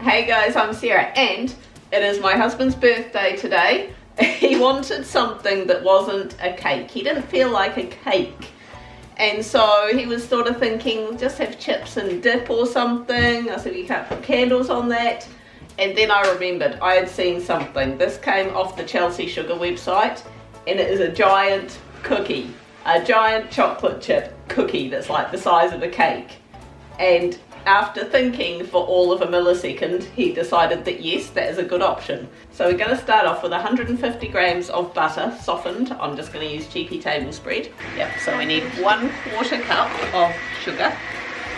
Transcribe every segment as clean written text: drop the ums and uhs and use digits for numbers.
Hey guys, I'm Sarah and it is my husband's birthday today. He wanted something that wasn't a cake. He didn't feel like a cake. And so he was sort of thinking, just have chips and dip or something. I said, you can't put candles on that. And then I remembered I had seen something. This came off the Chelsea Sugar website and it is a giant cookie. A giant chocolate chip cookie that's like the size of a cake. And after thinking for all of a millisecond, he decided that yes, that is a good option. So we're going to start off with 150 grams of butter, softened. I'm just going to use cheapy table spread. Yep, so we need 1/4 cup of sugar,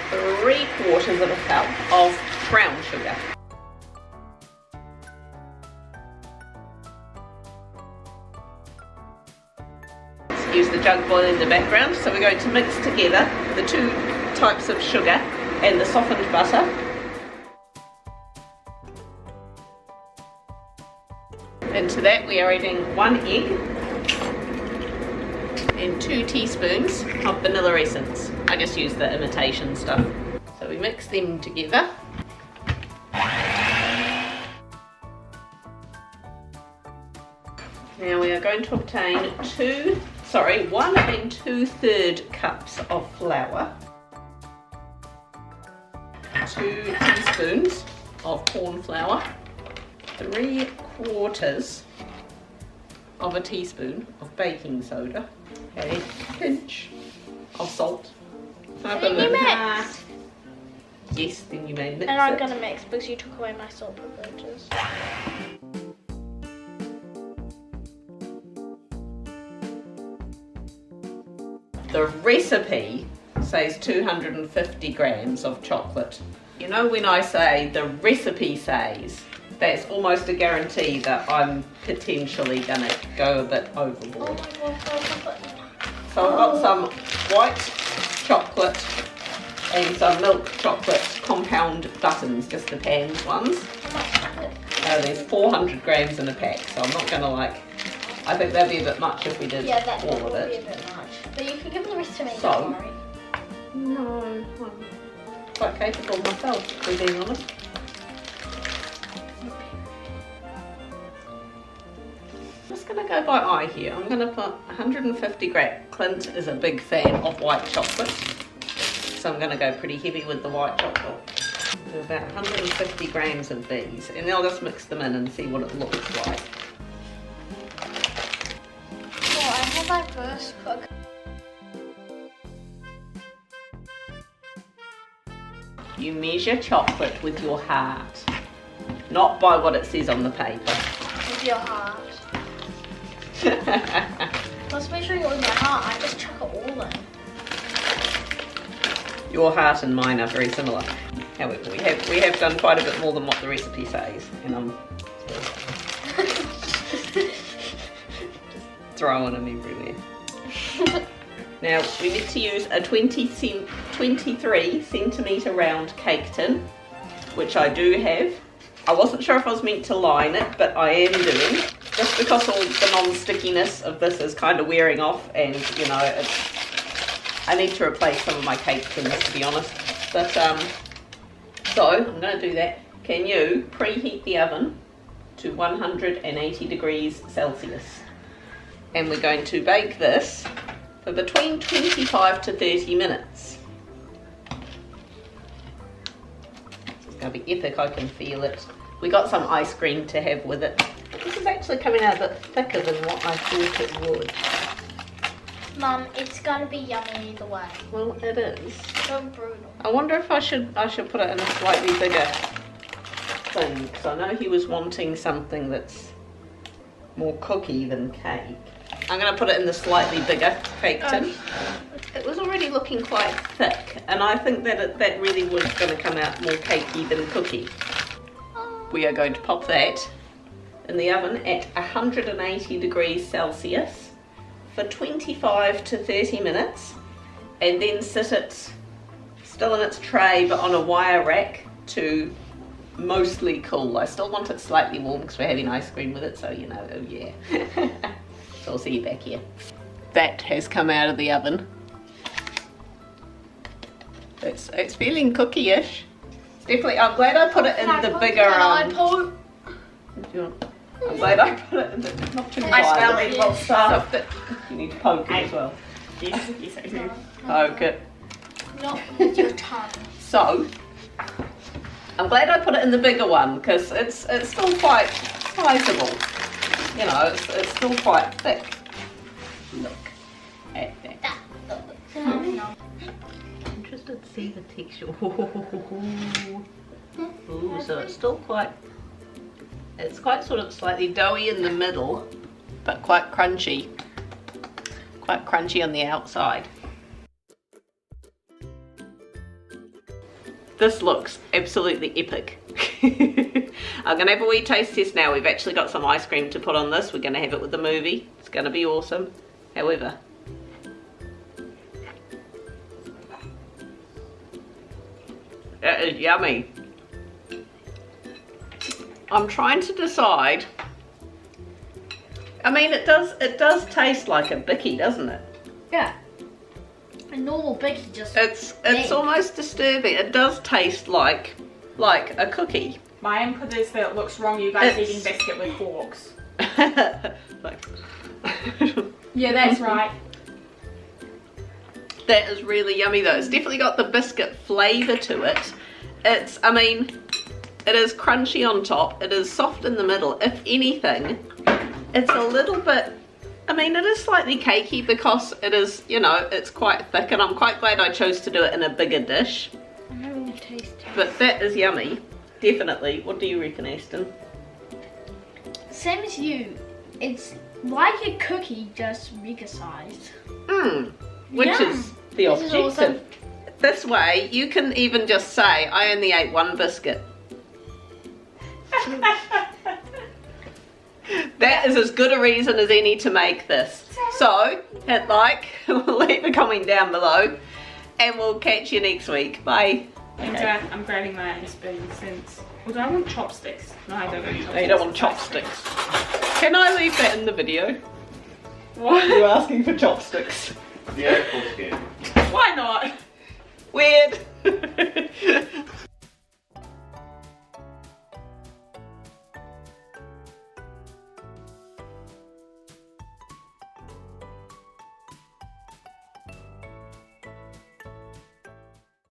3/4 of a cup of brown sugar. Use the jug boil in the background. So we're going to mix together the two types of sugar and the softened butter. Into that we are adding 1 egg and 2 teaspoons of vanilla essence. I just use the imitation stuff. So we mix them together. Now we are going to obtain 1 2/3 cups of flour, 2 teaspoons of corn flour, 3/4 of a teaspoon of baking soda, a pinch of salt. Then you mix. Yes, then you may mix and I'm it. going to mix because you took away my salt privileges. The recipe says 250 grams of chocolate. You know, when I say the recipe says, that's almost a guarantee that I'm potentially gonna go a bit overboard. Oh my god. So I've got some white chocolate and some milk chocolate compound buttons, just the pan ones. There's 400 grams in a pack, so I'm not gonna I think that'd be a bit much if we did all of it. Be a bit much. But you can give the rest to me, So, don't worry. No, I'm quite capable myself, to be being honest. I'm just going to go by eye here. I'm going to put 150 grams. Clint is a big fan of white chocolate, so I'm going to go pretty heavy with the white chocolate. Do about 150 grams of these, and then I'll just mix them in and see what it looks like. Oh, I have my first cook. You measure chocolate with your heart, not by what it says on the paper. With your heart. Let's measure it with my heart. I just chuck it all in. Your heart and mine are very similar. However, we have done quite a bit more than what the recipe says, and I'm just throwing them everywhere. Now we need to use a 23 centimetre round cake tin, which I do have. I wasn't sure if I was meant to line it, but I am doing, just because all the non-stickiness of this is kind of wearing off, and you know, I need to replace some of my cake tins, to be honest. But so I'm going to do that. Can you preheat the oven to 180 degrees Celsius? And we're going to bake this for between 25 to 30 minutes. It's going to be epic, I can feel it. We got some ice cream to have with it. This is actually coming out a bit thicker than what I thought it would. Mum, it's going to be yummy either way. Well, it is. So brutal. I wonder if I should put it in a slightly bigger thing, because I know he was wanting something that's more cookie than cake. I'm going to put it in the slightly bigger cake tin. It was already looking quite thick, and I think that that really was going to come out more cakey than cookie. We are going to pop that in the oven at 180 degrees Celsius for 25 to 30 minutes, and then sit it still in its tray but on a wire rack to mostly cool. I still want it slightly warm because we're having ice cream with it, so you know, oh yeah. So I'll see you back here. That has come out of the oven. It's feeling cookie-ish. Definitely, I'm glad I put it in the bigger. Can I pull? I'm glad I put it in the not too I smell wide. it. Well, start. You need to poke it as well. Yes, yes, I do. Poke it. Not with your tongue. So, I'm glad I put it in the bigger one because it's still quite sizable. You know, it's still quite thick. Look at that. Interested to see the texture. Ooh, so it's still quite sort of slightly doughy in the middle, but quite crunchy. Quite crunchy on the outside. This looks absolutely epic. I'm gonna have a wee taste test now. We've actually got some ice cream to put on this. We're gonna have it with the movie. It's gonna be awesome. However, it is yummy. I'm trying to decide. I mean, it does taste like a bicky, doesn't it? Yeah. A normal bicky just. It's big. almost disturbing. It does taste like a cookie. My input is that it looks wrong. You guys It's- eating biscuit with forks. Like, Yeah, that's right. that is really yummy though. It's definitely got the biscuit flavour to it. I mean, it is crunchy on top. It is soft in the middle. If anything, it's a little bit, I mean, it is slightly cakey because it is, you know, it's quite thick, and I'm quite glad I chose to do it in a bigger dish. I'm having a taste. But that is yummy, definitely. What do you reckon, Aston? Same as you. It's like a cookie, just bigger sized. Which Yum. is the This is objective. awesome. This way, you can even just say, I only ate one biscuit. That is as good a reason as any to make this. So, hit like, leave a comment down below, and we'll catch you next week. Bye. And I'm grabbing my own spoon since. Well, do I want chopsticks? No, I don't want chopsticks. No, you don't want chopsticks. Can I leave that in the video? What? You're asking for chopsticks. Yeah, of course you can. Why not? Weird.